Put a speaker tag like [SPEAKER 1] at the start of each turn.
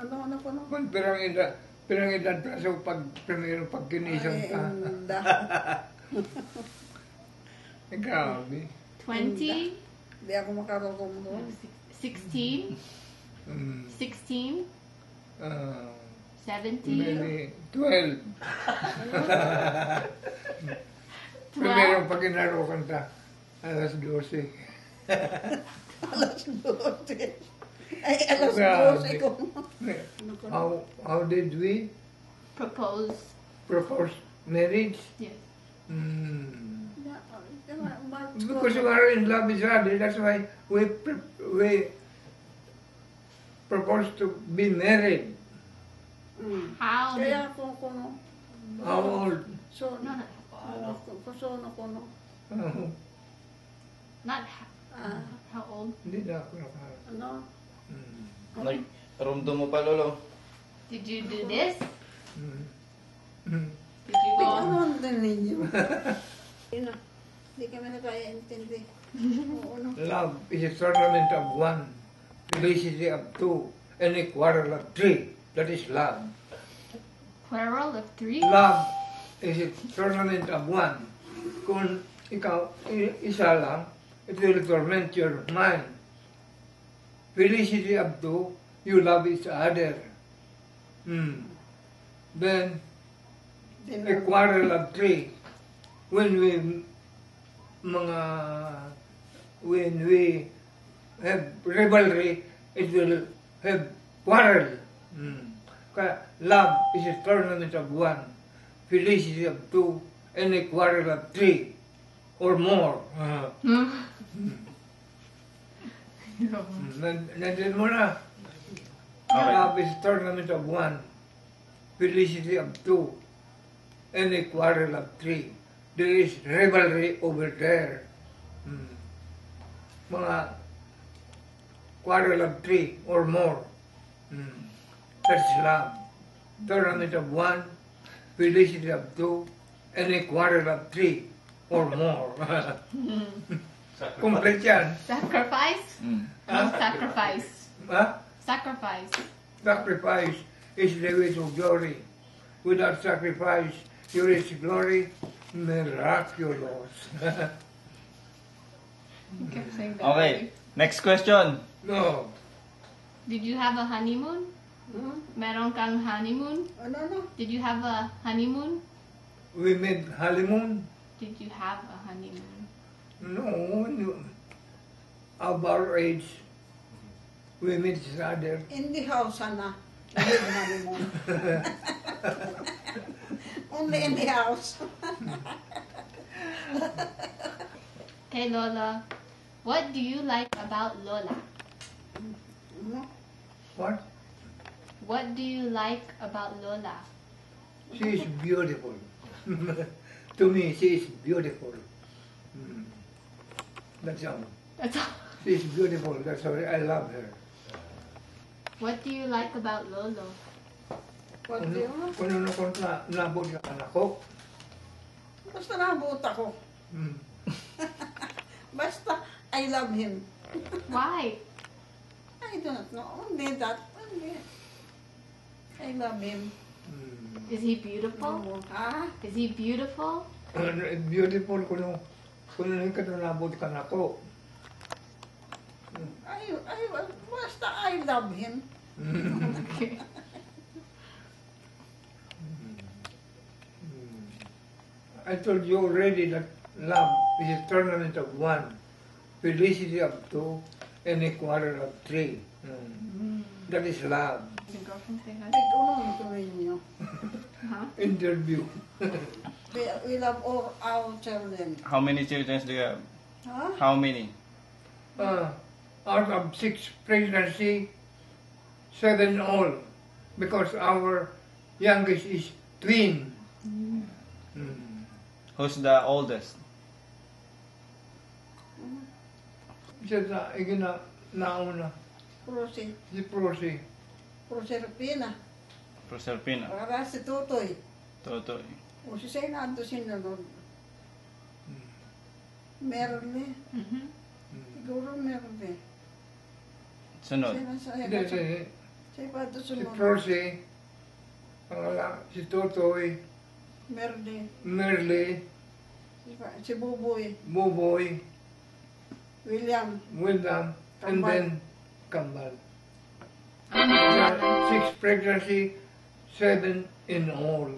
[SPEAKER 1] Ano po no?
[SPEAKER 2] Kung pirang edad pa sa primero pag kinisang ka.
[SPEAKER 1] Inda.
[SPEAKER 2] Grabe.
[SPEAKER 3] 20?
[SPEAKER 1] Di ako makarurong doon.
[SPEAKER 3] 16? 16? 17?
[SPEAKER 2] Maybe 12. Primero pag inarokan ka, alas 12.
[SPEAKER 1] Alas 12. Ay, alas
[SPEAKER 2] Grabe.
[SPEAKER 1] 12 ko.
[SPEAKER 2] How did we
[SPEAKER 3] Propose.
[SPEAKER 2] propose marriage?
[SPEAKER 3] Yes.
[SPEAKER 2] Because we are in love with each other, that's why we propose to be married.
[SPEAKER 3] How did...
[SPEAKER 1] Kaya ako no.
[SPEAKER 2] How old?
[SPEAKER 1] So,
[SPEAKER 3] No, no.
[SPEAKER 1] kusono ko no.
[SPEAKER 3] Not how old?
[SPEAKER 2] Hindi na ako nakaka.
[SPEAKER 1] Ano?
[SPEAKER 4] Nag-rumdo mo pa, Lolo.
[SPEAKER 3] Did you do this?
[SPEAKER 2] Mm.
[SPEAKER 3] Did you go?
[SPEAKER 1] Ano din ninyo? Hindi kami nakaya-intindi. Oo no.
[SPEAKER 2] Love is a tournament of one, felicity of two, and a quarrel of three. That is love.
[SPEAKER 3] Plural of 3?
[SPEAKER 2] Love is a tournament of one. Kung ikaw isa lang, it will torment your mind. Felicity of two, you love each other. Then, a quarrel of three, when we have rivalry, it will have quarrel. Kaya love is a tournament of one, felicity of two, and a quarrel of three or more. Nandiyan mo na.
[SPEAKER 4] Okay.
[SPEAKER 2] Love is a tournament of one, felicity of two, and a quarrel of three. There is rivalry over there. Mga quarrel of three or more. That's love. Tournament of one, felicity of two, and a quarrel of three or more. Complete yan.
[SPEAKER 3] Sacrifice? No sacrifice.
[SPEAKER 2] Ha?
[SPEAKER 3] Sacrifice.
[SPEAKER 2] Sacrifice is the way to glory. Without sacrifice, you reach glory miraculous.
[SPEAKER 3] You kept saying that.
[SPEAKER 4] Okay, next question.
[SPEAKER 2] No.
[SPEAKER 3] Did you have a honeymoon? Meron kang honeymoon?
[SPEAKER 1] Ano?
[SPEAKER 3] Did you have a honeymoon?
[SPEAKER 2] We made honeymoon.
[SPEAKER 3] Did you have a honeymoon?
[SPEAKER 2] No. Of our age, we meet each other.
[SPEAKER 1] In the house, sana. With honeymoon. Only in the house.
[SPEAKER 3] Okay, Lola. What do you like about Lola?
[SPEAKER 1] Ano?
[SPEAKER 2] What?
[SPEAKER 3] What do you like about Lola?
[SPEAKER 2] She is beautiful. To me, she is beautiful. That's all.
[SPEAKER 3] That's all.
[SPEAKER 2] She is beautiful. That's why I love her.
[SPEAKER 3] What do you like about Lolo?
[SPEAKER 1] What do you want?
[SPEAKER 2] Kung ano kung nabot yung anak ko,
[SPEAKER 1] Basta nabuot ako. Basta, I love him.
[SPEAKER 3] Why?
[SPEAKER 1] I don't know. Only that. Only. I love him.
[SPEAKER 3] Is he beautiful?
[SPEAKER 1] Ha?
[SPEAKER 3] Is he beautiful?
[SPEAKER 2] beautiful kung ano yung nabot ka na ko.
[SPEAKER 1] Basta I love him.
[SPEAKER 3] Okay.
[SPEAKER 2] I told you already that love is a tournament of one, felicity of two, and a quarrel of three. That is love.
[SPEAKER 3] Your girlfriend say hi?
[SPEAKER 1] Nag-unong ito ninyo.
[SPEAKER 3] Huh?
[SPEAKER 2] Interview.
[SPEAKER 1] We love all our children.
[SPEAKER 4] How many children do you have?
[SPEAKER 1] Ha?
[SPEAKER 4] How many?
[SPEAKER 2] Out of 6 pregnancy, 7 all, because our youngest is twin.
[SPEAKER 4] Who's the oldest?
[SPEAKER 2] Siya na nauna,
[SPEAKER 1] Prosi.
[SPEAKER 2] si Prosi.
[SPEAKER 1] Proserpina.
[SPEAKER 4] Proserpina.
[SPEAKER 1] Para si Tutoy.
[SPEAKER 4] Totoy.
[SPEAKER 1] O si Say na ito sinunod. Meron eh. Siguro meron eh.
[SPEAKER 4] Sunod.
[SPEAKER 1] Sino sa
[SPEAKER 2] Hindi,
[SPEAKER 1] Si Pato
[SPEAKER 2] si
[SPEAKER 1] sumunod.
[SPEAKER 2] Percy, si Totoy,
[SPEAKER 1] Merde.
[SPEAKER 2] Merle,
[SPEAKER 1] Si Buboy.
[SPEAKER 2] Buboy,
[SPEAKER 1] William.
[SPEAKER 2] William, and
[SPEAKER 1] Kambal.
[SPEAKER 2] then Kambal. 6 pregnancy, 7 in all.